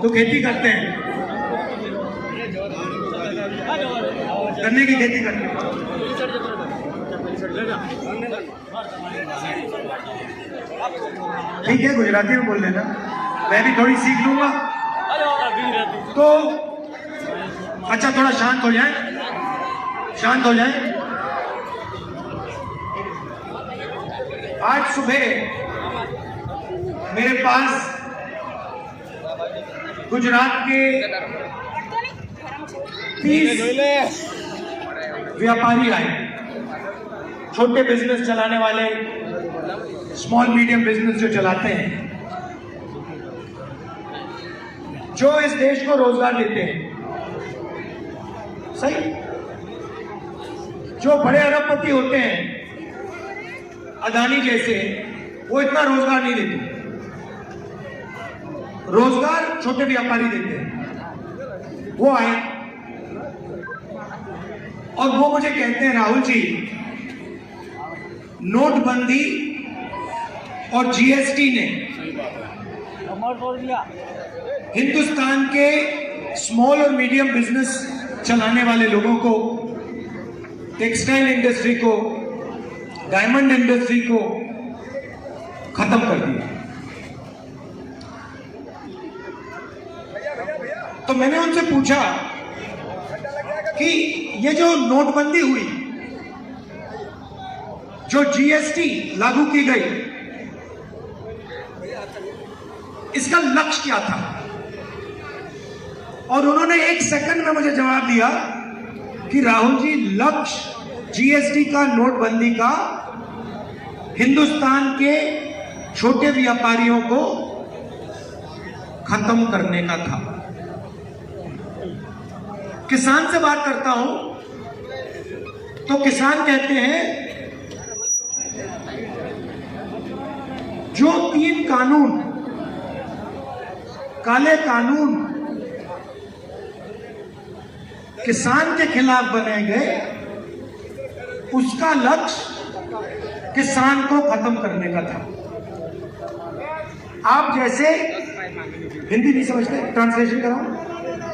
तो खेती करते हैं, गन्ने की खेती करते हैं। ठीक है, गुजराती में बोल लेना, मैं भी थोड़ी सीख लूंगा। तो अच्छा, थोड़ा शांत हो जाए, शांत हो जाए। आज सुबह मेरे पास गुजरात के 30 व्यापारी आए, छोटे बिजनेस चलाने वाले, स्मॉल मीडियम बिजनेस जो चलाते हैं, जो इस देश को रोजगार देते हैं। सही, जो बड़े अरबपति होते हैं अदानी जैसे, वो इतना रोजगार नहीं देते, रोजगार छोटे व्यापारी देते हैं। वो आए और वो मुझे कहते हैं, राहुल जी, नोटबंदी और जीएसटी ने हिंदुस्तान के स्मॉल और मीडियम बिजनेस चलाने वाले लोगों को, टेक्सटाइल इंडस्ट्री को, डायमंड इंडस्ट्री को खत्म कर दिया। तो मैंने उनसे पूछा कि ये जो नोटबंदी हुई, जो जीएसटी लागू की गई, इसका लक्ष्य क्या था? और उन्होंने 1 सेकंड में मुझे जवाब दिया कि राहुल जी, लक्ष्य जीएसटी का, नोटबंदी का, हिंदुस्तान के छोटे व्यापारियों को खत्म करने का था। किसान से बात करता हूं तो किसान कहते हैं, जो 3 कानून, काले कानून किसान के खिलाफ बनाए गए, उसका लक्ष्य किसान को खत्म करने का था। आप जैसे, हिंदी नहीं समझते, ट्रांसलेशन कराओ,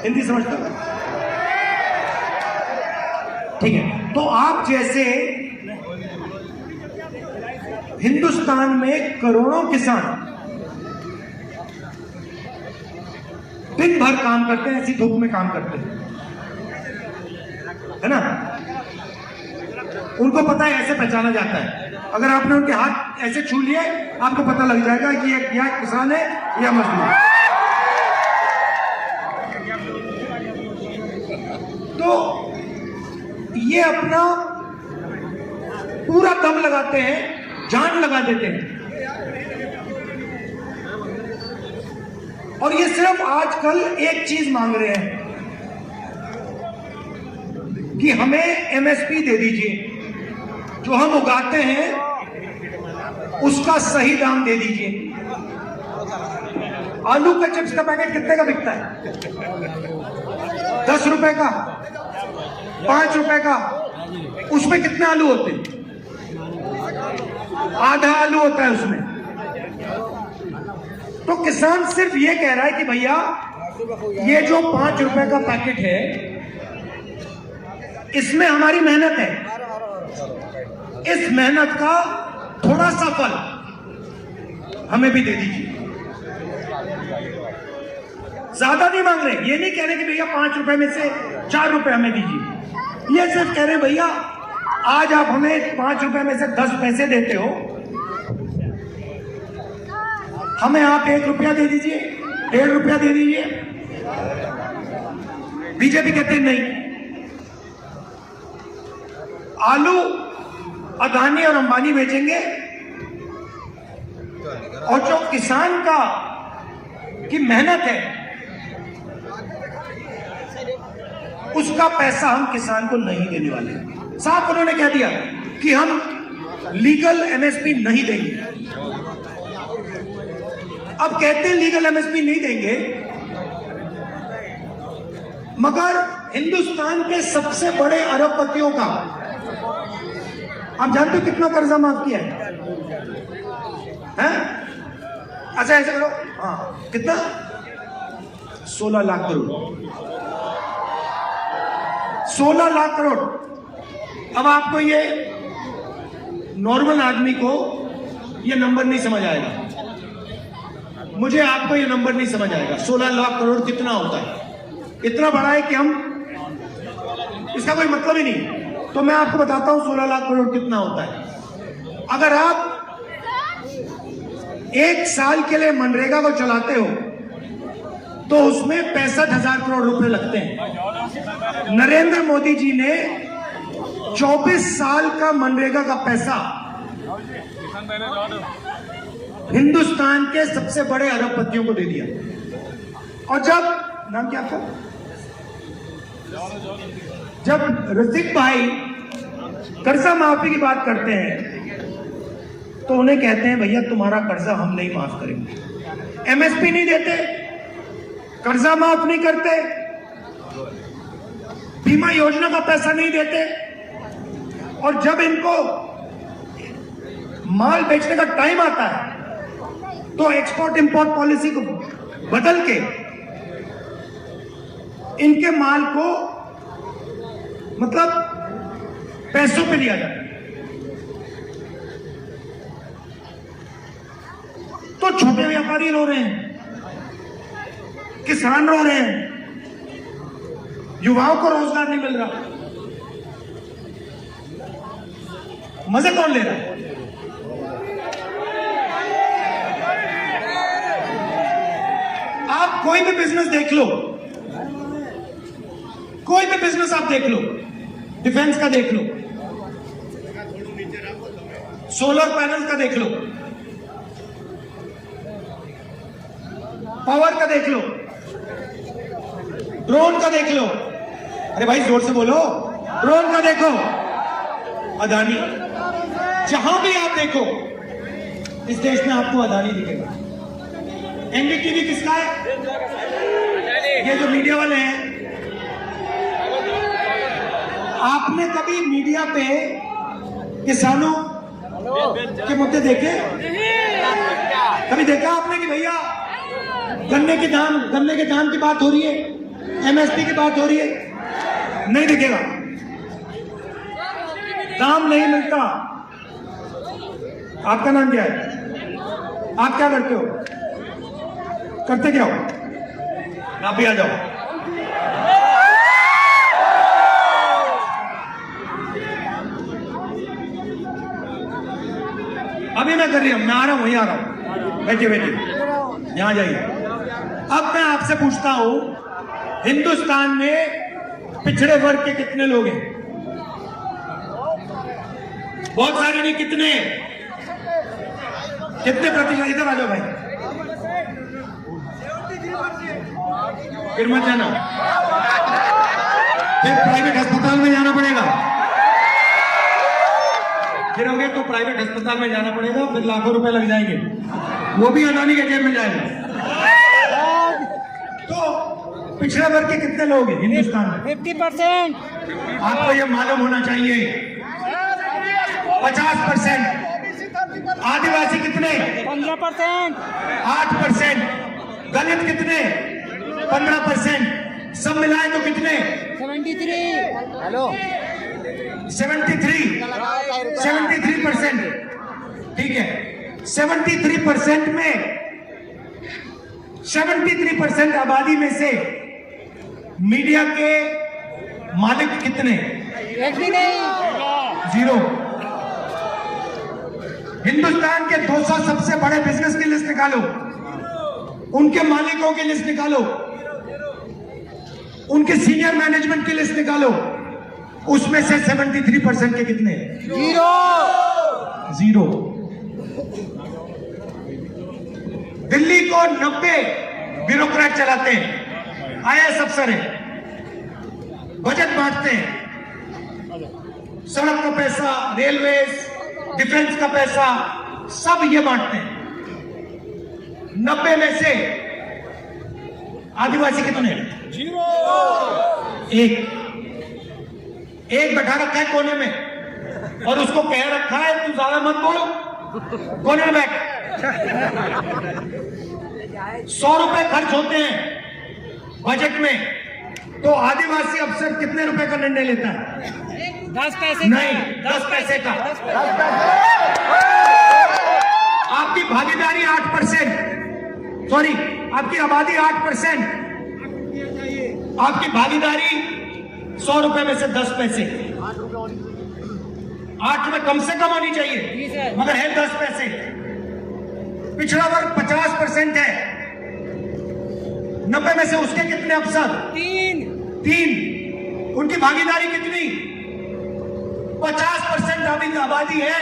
हिंदी समझते हो? ठीक है। तो आप जैसे हिंदुस्तान में करोड़ों किसान दिन भर काम करते हैं, ऐसी धूप में काम करते हैं, है ना? उनको पता है, ऐसे पहचाना जाता है। अगर आपने उनके हाथ ऐसे छू लिए, आपको पता लग जाएगा कि ये क्या किसान है या मजदूर। तो ये अपना पूरा दम लगाते हैं, जान लगा देते हैं। और ये सिर्फ आजकल एक चीज मांग रहे हैं कि हमें एमएसपी दे दीजिए, जो हम उगाते हैं उसका सही दाम दे दीजिए। आलू का चिप्स का पैकेट कितने का बिकता है? 10 रुपए का, 5 रुपए का। उसमें कितने आलू होते हैं? आधा आलू होता है उसमें। तो किसान सिर्फ ये कह रहा है कि भैया, ये जो 5 रुपए का पैकेट है, इसमें हमारी मेहनत है, इस मेहनत का थोड़ा सा फल हमें भी दे दीजिए। ज्यादा नहीं मांग रहे, ये नहीं कह रहे कि भैया 5 रुपए में से 4 रुपए हमें दीजिए। ये सिर्फ कह रहे हैं, भैया आज आप हमें 5 रुपए में से 10 पैसे देते हो, हमें आप 1 रुपया दे दीजिए, 1.5 रुपया दे दीजिए। बीजेपी कहते नहीं, आलू अदानी और अंबानी बेचेंगे, और जो किसान का की मेहनत है, उसका पैसा हम किसान को नहीं देने वाले। साफ उन्होंने कह दिया कि हम लीगल एमएसपी नहीं देंगे। अब कहते हैं लीगल एमएसपी नहीं देंगे, मगर हिंदुस्तान के सबसे बड़े अरबपतियों का, आप जानते हो कितना कर्जा माफ किया है? अच्छा ऐसे करो, हाँ, कितना? 16 लाख करोड़, 16 लाख करोड़। अब आपको ये नॉर्मल आदमी को ये नंबर नहीं समझ आएगा, मुझे आपको ये नंबर नहीं समझ आएगा। 16 लाख करोड़ कितना होता है? इतना बड़ा है कि हम इसका कोई मतलब ही नहीं। तो मैं आपको बताता हूं 16 लाख करोड़ कितना होता है। अगर आप 1 साल के लिए मनरेगा को चलाते हो तो उसमें 65,000 करोड़ रुपए लगते हैं। नरेंद्र मोदी जी ने 24 साल का मनरेगा का पैसा हिंदुस्तान के सबसे बड़े अरबपतियों को दे दिया। और जब नाम क्या था, जब रसिक भाई कर्जा माफी की बात करते हैं तो उन्हें कहते हैं भैया तुम्हारा कर्जा हम नहीं माफ करेंगे। एमएसपी नहीं देते, कर्जा माफ नहीं करते, बीमा योजना का पैसा नहीं देते, और जब इनको माल बेचने का टाइम आता है तो एक्सपोर्ट इंपोर्ट पॉलिसी को बदल के इनके माल को मतलब पैसों पे लिया जाता है। तो छोटे व्यापारी रो रहे हैं, किसान रो रहे हैं, युवाओं को रोजगार नहीं मिल रहा। मजे कौन ले रहा है? आप कोई भी बिजनेस देख लो, कोई भी बिजनेस आप देख लो, डिफेंस का देख लो, सोलर पैनल का देख लो, पावर का देख लो, ड्रोन का देख लो। अरे भाई जोर से बोलो, ड्रोन का देखो, अदानी, जहां भी आप देखो इस देश में आपको अदानी दिखेगा। एनडीटीवी किसका है? ये जो मीडिया वाले हैं, आपने कभी मीडिया पे किसानों के मुद्दे देखे? कभी देखा आपने कि भैया गन्ने के दाम की बात हो रही है, एमएसपी की बात हो रही है? नहीं दिखेगा, दाम नहीं मिलता। आपका नाम क्या है? आप क्या करते हो? करते क्या हो? आप भी आ जाओ। अभी मैं कर रही हूं, मैं आ रहा हूं, यहीं आ रहा हूं, बैठिए बैठिए, यहां जाइए। अब मैं आपसे पूछता हूं, हिंदुस्तान में पिछड़े वर्ग के कितने लोग हैं? बहुत सारे नहीं, कितने प्रतिशत? इधर आ जाओ भाई, फिर मत जाना, फिर प्राइवेट अस्पताल में जाना पड़ेगा, फिर होंगे तो प्राइवेट अस्पताल में जाना पड़ेगा, फिर लाखों रुपए लग जाएंगे, वो भी अदानी के जेब में जाएगा। तो पिछड़े वर्ग के कितने लोग हैं हिंदुस्तान में? 50%। आपको ये मालूम होना चाहिए। 50%। आदिवासी कितने? 15%। 8%। दलित कितने? 15%। सब मिलाए तो कितने? 73। हेलो 73%। ठीक है, 73% में 73% आबादी में से मीडिया के मालिक कितने? एक भी नहीं, 0। हिंदुस्तान के 200 सबसे बड़े बिजनेस की लिस्ट निकालो, उनके मालिकों की लिस्ट निकालो, उनके सीनियर मैनेजमेंट की लिस्ट निकालो, उसमें से 73% के कितने? 0। दिल्ली को 90 ब्यूरोक्रेट चलाते हैं, आईएएस अफसर हैं, बजट बांटते हैं, सड़क का पैसा, रेलवेज, डिफेंस का पैसा, सब ये बांटते हैं। 90 में से आदिवासी कितने? 0। एक बैठा रखा है कोने में और उसको कह रखा है तू ज्यादा मत बोल, कोने में बैठ। 100 रुपए खर्च होते हैं बजट में, तो आदिवासी अफसर कितने रुपए का निर्णय लेता है? 10 पैसे नहीं, 10 पैसे का। आपकी भागीदारी 8%, सॉरी, आपकी आबादी 8%, आपकी भागीदारी 100 रुपए में से 10 पैसे, 8 में कम से कम होनी चाहिए, मगर है 10 पैसे। पिछड़ा वर्ग 50% है, 90 में से उसके कितने अफसर? 3। उनकी भागीदारी कितनी? 50% आबादी है,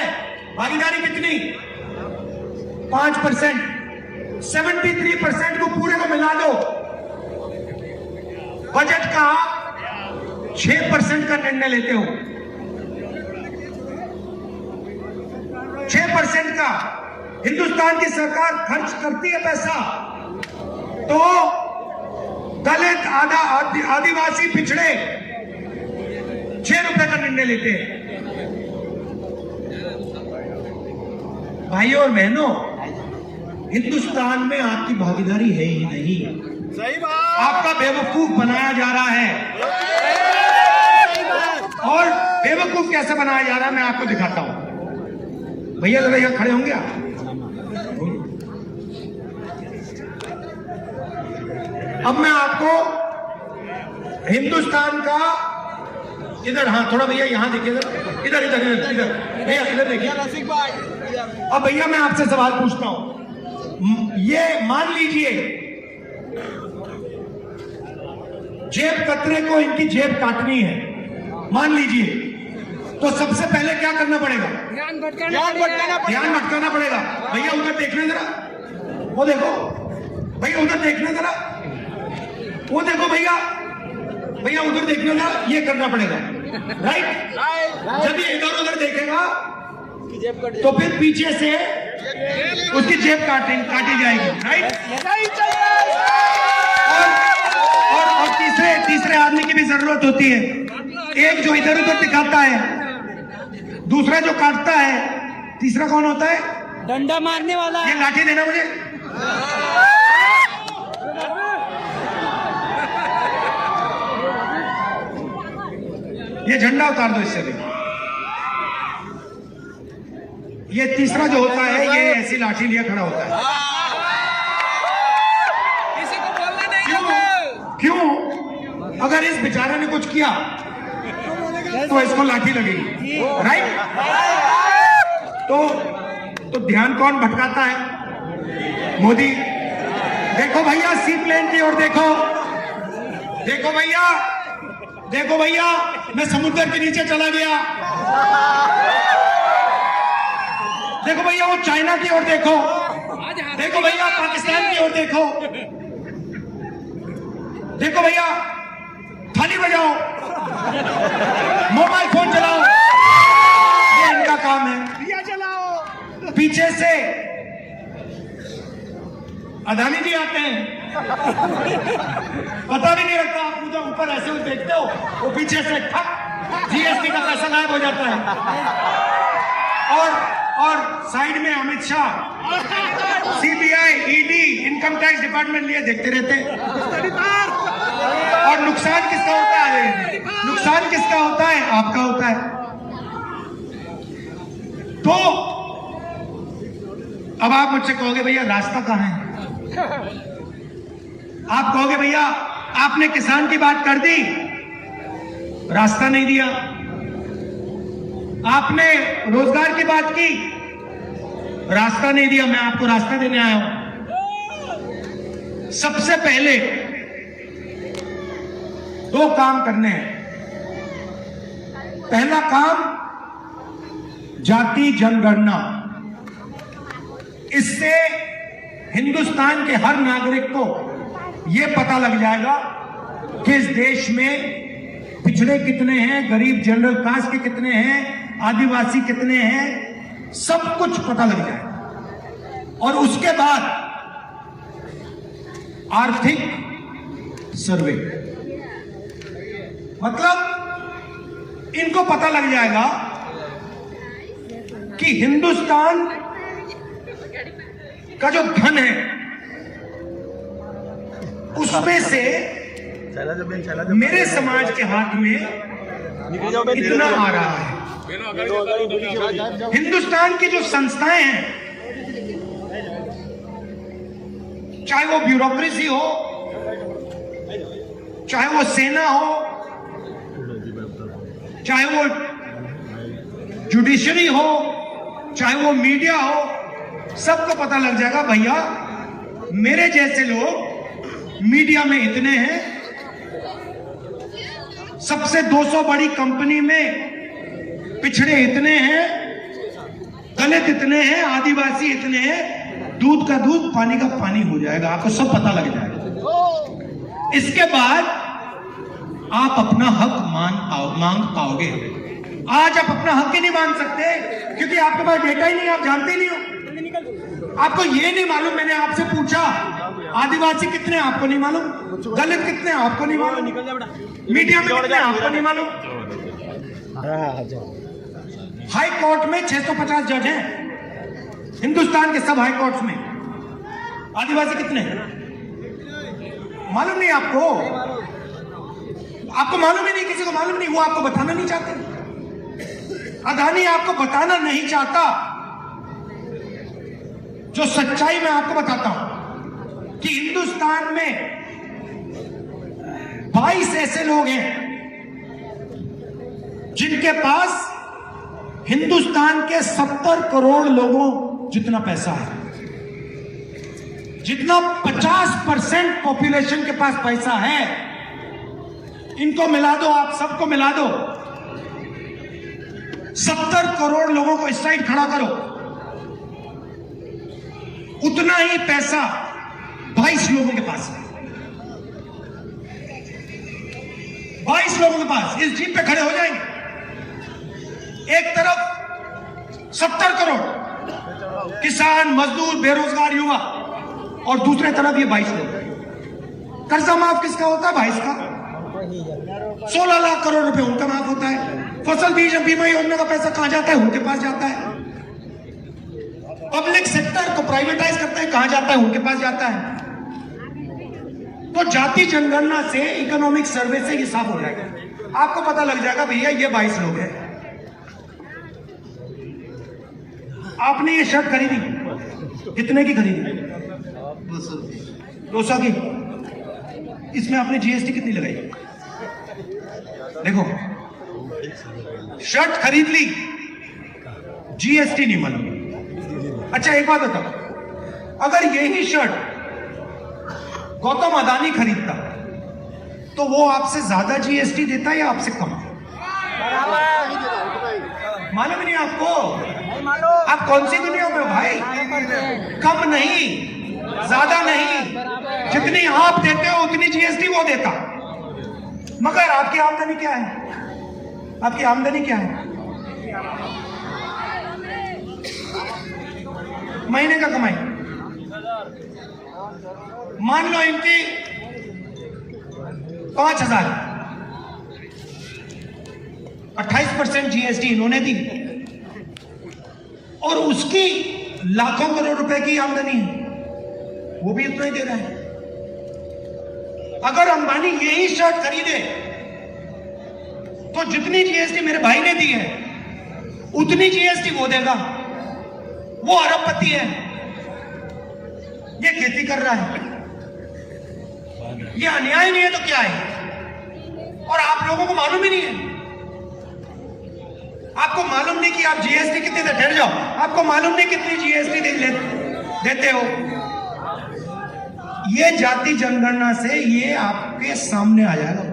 भागीदारी कितनी? 5%। 73% को पूरे को मिला दो, बजट का 6% का निर्णय लेते हो। 6% का हिंदुस्तान की सरकार खर्च करती है पैसा, तो दलित, आदिवासी, पिछड़े 6 रुपए का निर्णय लेते हैं। भाइयों और बहनों, हिंदुस्तान में आपकी भागीदारी है ही नहीं। सही बात। आपका बेवकूफ बनाया जा रहा है, और बेवकूफ कैसे बनाया जा रहा है मैं आपको दिखाता हूं। भैया जरा यहां खड़े होंगे आप? अब मैं आपको हिंदुस्तान का, इधर, हाँ थोड़ा भैया यहां देखिए, इधर इधर इधर इधर भैया इधर देखिए। अब भैया मैं आपसे सवाल पूछता हूं, ये मान लीजिए जेब कतरे को इनकी जेब काटनी है, मान लीजिए, तो सबसे पहले क्या करना पड़ेगा? ध्यान भटकाना पड़ेगा। भैया उधर देखना जरा, वो देखो भैया, उधर देखना जरा, वो देखो भैया, भैया उधर देखना जरा, ये करना पड़ेगा, राइट? जब ये इधर उधर देखेगा तो फिर पीछे से उसकी जेब काटी जाएगी, राइट? और तीसरे आदमी की भी जरूरत होती है। एक जो इधर उधर दिखाता है, दूसरा जो काटता है, तीसरा कौन होता है? डंडा मारने वाला। ये लाठी देना मुझे। ये झंडा उतार दो इससे भी। ये तीसरा जो होता है, ये ऐसी लाठी लिए खड़ा होता है। किसी को बोलने नहीं। क्यों? अगर इस बेचारे ने कुछ किया तो इसको लाठी लगेगी, राइट? तो ध्यान कौन भटकाता है? मोदी। देखो भैया, सी प्लेन की ओर देखो, देखो भैया, देखो भैया, मैं समुद्र के नीचे चला गया। देखो भैया, वो चाइना की ओर देखो, देखो भैया, पाकिस्तान की ओर देखो, देखो भैया, थाली बजाओ, मोबाइल फोन चलाओ, ये इनका काम है। दिया जलाओ। पीछे से अदानी जी आते हैं, पता भी नहीं लगता, आप उधर ऊपर ऐसे देखते हो, वो पीछे से ठक जीएसटी का पैसा गायब हो जाता है। और साइड में Amit Shah, CBI, ED, income tax department लिए देखते रहते हैं। और नुकसान किसका होता है? नुकसान किसका होता है? आपका होता है। तो अब आप मुझसे कहोगे भैया रास्ता कहां है? आप कहोगे भैया आपने किसान की बात कर दी, रास्ता नहीं दिया। आपने रोजगार की बात की, रास्ता नहीं दिया। मैं आपको रास्ता देने आया हूं। सबसे पहले 2 काम करने हैं। पहला काम, जाति जनगणना। इससे हिंदुस्तान के हर नागरिक को यह पता लग जाएगा कि इस देश में पिछड़े कितने हैं, गरीब जनरल कास्ट के कितने हैं, आदिवासी कितने हैं, सब कुछ पता लग जाएगा। और उसके बाद आर्थिक सर्वे, मतलब इनको पता लग जाएगा कि हिंदुस्तान का जो धन है उसमें से मेरे समाज के हाथ में इतना आ रहा है। हिंदुस्तान की जो संस्थाएं हैं, चाहे वो ब्यूरोक्रेसी हो, चाहे वो सेना हो, चाहे वो जुडिशरी हो, चाहे वो मीडिया हो, सबको पता लग जाएगा भैया मेरे जैसे लोग मीडिया में इतने हैं, सबसे 200 बड़ी कंपनी में पिछड़े इतने हैं, दलित इतने हैं, आदिवासी इतने हैं, दूध का दूध पानी का पानी हो जाएगा, आपको सब पता लग जाएगा। इसके बाद आप अपना हक मांग पाओगे। आज आप अपना हक ही नहीं मांग सकते क्योंकि आपके पास डेटा ही नहीं, आप जानते ही नहीं हो। आपको ये नहीं मालूम, मैंने आपसे पूछा आदिवासी कितने आपको नहीं मालूम, दलित कितने आपको नहीं मालूम, मीडिया में कितने आपको नहीं मालूम। हाई कोर्ट में 650 जज हैं, हिंदुस्तान के सब हाई कोर्ट्स में। आदिवासी कितने हैं मालूम नहीं आपको, आपको मालूम ही नहीं, किसी को मालूम नहीं, वो आपको बताना नहीं चाहते। अदानी आपको बताना नहीं चाहता। जो सच्चाई मैं आपको बताता हूं कि हिंदुस्तान में 22 ऐसे लोग हैं जिनके पास हिंदुस्तान के 70 करोड़ लोगों जितना पैसा है, जितना 50% पॉपुलेशन के पास पैसा है। इनको मिला दो, आप सबको मिला दो, 70 करोड़ लोगों को इस साइड खड़ा करो, उतना ही पैसा 22 लोगों के पास है। 22 लोगों के पास इस जीप पे खड़े हो जाएंगे। एक तरफ 70 करोड़ किसान, मजदूर, बेरोजगार युवा, और दूसरे तरफ ये 22 लोग। कर्जा माफ किसका होता है? 22 का। 16 लाख करोड़ रुपए उनका माफ होता है। फसल बीज बीमा योजना का पैसा कहां जाता है? उनके पास जाता है। पब्लिक सेक्टर को प्राइवेटाइज करते हैं, कहां जाता है? उनके पास जाता है। तो जाति जनगणना से, इकोनॉमिक सर्वे से ये साफ हो जाएगा, आपको पता लग जाएगा भैया ये 22 लोग हैं। आपने ये शर्ट खरीदी, कितने की खरीदी? 200 की। इसमें आपने जीएसटी कितनी लगाई? देखो, शर्ट खरीद ली, जीएसटी नहीं मालूम। अच्छा एक बात बताओ, अगर यही शर्ट गौतम अदानी खरीदता तो वो आपसे ज्यादा जीएसटी देता या आपसे कम? मालूम नहीं आपको? आप कौन सी दुनिया में भाई? कम नहीं, ज्यादा नहीं, जितनी आप देते हो उतनी जीएसटी वो देता। मगर आपकी आमदनी क्या है? आपकी आमदनी क्या है? महीने का कमाई मान लो इनकी 5,000, 28% जीएसटी इन्होंने दी, और उसकी लाखों करोड़ रुपए की आमदनी है, वो भी उतना ही दे रहा है। अगर अंबानी यही शर्ट खरीदे तो जितनी जीएसटी मेरे भाई ने दी है उतनी जीएसटी वो देगा। वो अरबपति है, ये खेती कर रहा है, ये अन्याय नहीं है तो क्या है? और आप लोगों को मालूम ही नहीं है। आपको मालूम नहीं कि आप जीएसटी कितनी देते, ठहर जाओ, आपको मालूम नहीं कितनी जीएसटी देते हो। ये जाति जनगणना से ये आपके सामने आ जाएगा।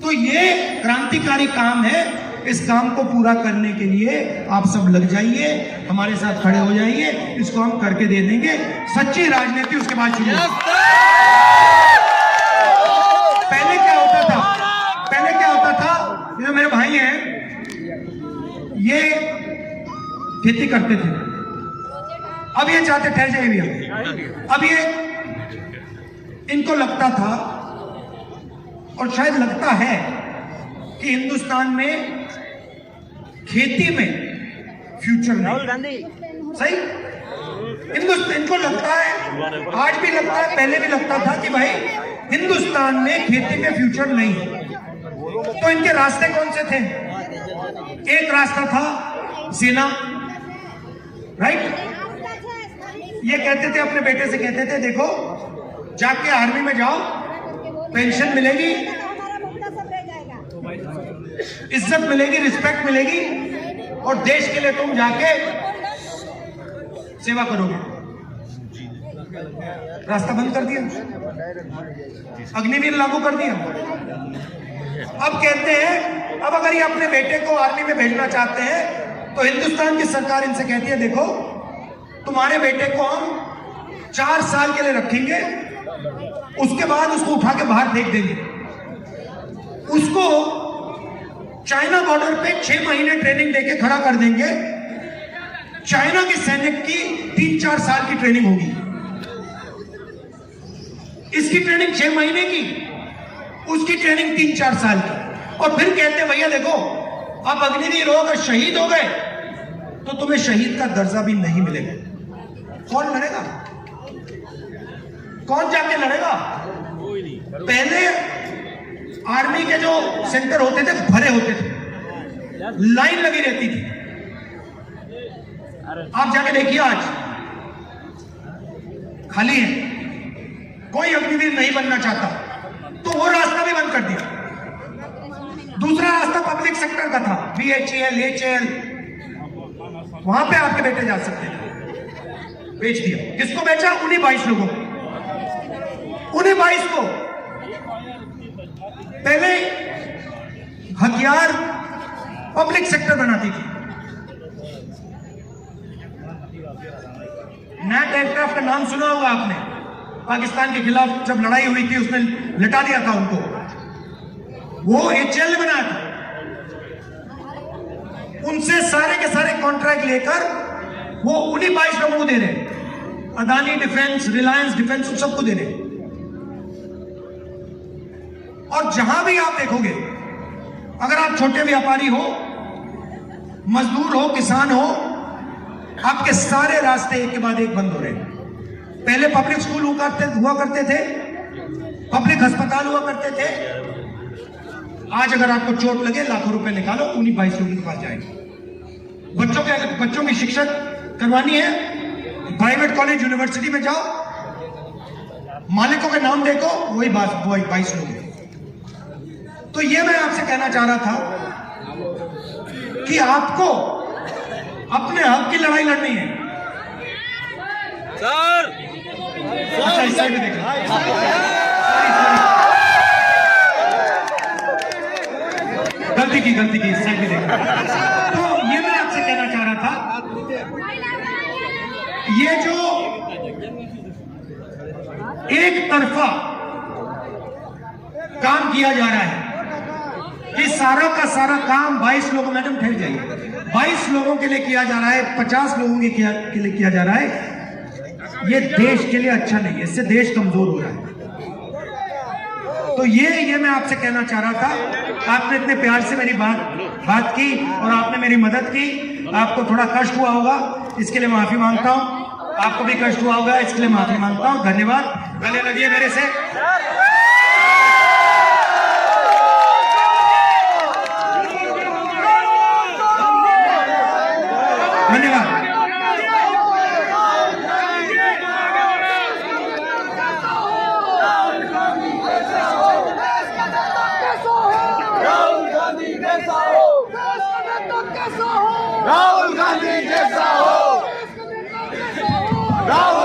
तो ये क्रांतिकारी काम है। इस काम को पूरा करने के लिए आप सब लग जाइए, हमारे साथ खड़े हो जाइए, इसको हम करके दे देंगे। सच्ची राजनीति उसके बाद शुरू। पहले क्या होता था? ये मेरे भाई हैं, ये खेती करते थे, अब ये चाहते, ठहर जाइए भैया, अब ये इनको लगता था और शायद लगता है कि हिंदुस्तान में खेती में फ्यूचर नहीं। सही? इनको लगता है आज भी लगता है, पहले भी लगता था कि भाई हिंदुस्तान में खेती में फ्यूचर नहीं है। तो इनके रास्ते कौन से थे? एक रास्ता था सेना, राइट? ये कहते थे, अपने बेटे से कहते थे, देखो जाके आर्मी में जाओ, पेंशन मिलेगी, इज्जत मिलेगी, रिस्पेक्ट मिलेगी, और देश के लिए तुम जाके सेवा करोगे। रास्ता बंद कर दिया, अग्निवीर लागू कर दिया। अब कहते हैं, अब अगर ये अपने बेटे को आर्मी में भेजना चाहते हैं तो हिंदुस्तान की सरकार इनसे कहती है, देखो तुम्हारे बेटे को हम 4 साल के लिए रखेंगे, उसके बाद उसको उठा के बाहर फेंक देंगे। उसको चाइना बॉर्डर पे 6 महीने ट्रेनिंग देके खड़ा कर देंगे। चाइना के सैनिक की 3-4 साल की ट्रेनिंग होगी, इसकी ट्रेनिंग 6 महीने की, उसकी ट्रेनिंग 3-4 साल की। और फिर कहते हैं, भैया देखो आप अग्निवीर हो, अगर शहीद हो गए तो तुम्हें शहीद का दर्जा भी नहीं मिलेगा। कौन लड़ेगा? कौन जाके लड़ेगा? पहले आर्मी के जो सेंटर होते थे भरे होते थे, लाइन लगी रहती थी। आप जाके देखिए आज खाली है, कोई अग्निवीर नहीं बनना चाहता, तो वो रास्ता भी बंद कर दिया। दूसरा रास्ता पब्लिक सेक्टर का था, BHEL, HAL, वहां पे आपके बेटे जा सकते हैं। बेच दिया। किसको बेचा? उन्हीं 22 लोगों को, उन्हीं 22 को। पहले हथियार पब्लिक सेक्टर बनाती थी। नैट एयरक्राफ्ट का नाम सुना होगा आपने, पाकिस्तान के खिलाफ जब लड़ाई हुई थी उसने लिटा दिया था उनको, वो HAL ने बनाया था। उनसे सारे के सारे कॉन्ट्रैक्ट लेकर वो उन्हीं 22 लोगों को दे रहे, अदानी डिफेंस, रिलायंस डिफेंस, उन सबको दे रहे। और जहां भी आप देखोगे, अगर आप छोटे व्यापारी हो, मजदूर हो, किसान हो, आपके सारे रास्ते एक के बाद एक बंद हो रहे हैं। पहले पब्लिक स्कूल हुआ करते थे, पब्लिक अस्पताल हुआ करते थे। आज अगर आपको चोट लगे, लाखों रुपए निकालो, उन्हीं 22 लोगों के पास जाएंगे। बच्चों की शिक्षा करवानी है, प्राइवेट कॉलेज यूनिवर्सिटी में जाओ, मालिकों के नाम देखो, वही 22 लोग हैं। तो ये मैं आपसे कहना चाह रहा था कि आपको अपने हक की लड़ाई लड़नी है। सर अच्छा, इस साइड में देखो। गलती की इस साइड में देखो। तो ये मैं आपसे कहना चाह रहा था, ये जो एक तरफा काम किया जा रहा है कि सारा का सारा काम 22 लोगों, मैडम ठहर जाइए, 22 लोगों के लिए किया जा रहा है, 50 लोगों के लिए किया जा रहा है, ये देश के लिए अच्छा नहीं है, इससे देश कमजोर हो रहा है। तो ये मैं आपसे कहना चाह रहा था। आपने इतने प्यार से मेरी बात की और आपने मेरी मदद की। आपको थोड़ा कष्ट हुआ होगा, इसके लिए माफी मांगता हूं। आपको भी कष्ट हुआ होगा, इसके लिए माफी मांगता हूं। धन्यवाद। गले लगिए मेरे से। धन्यवाद। राहुल गांधी जैसा हो, राहुल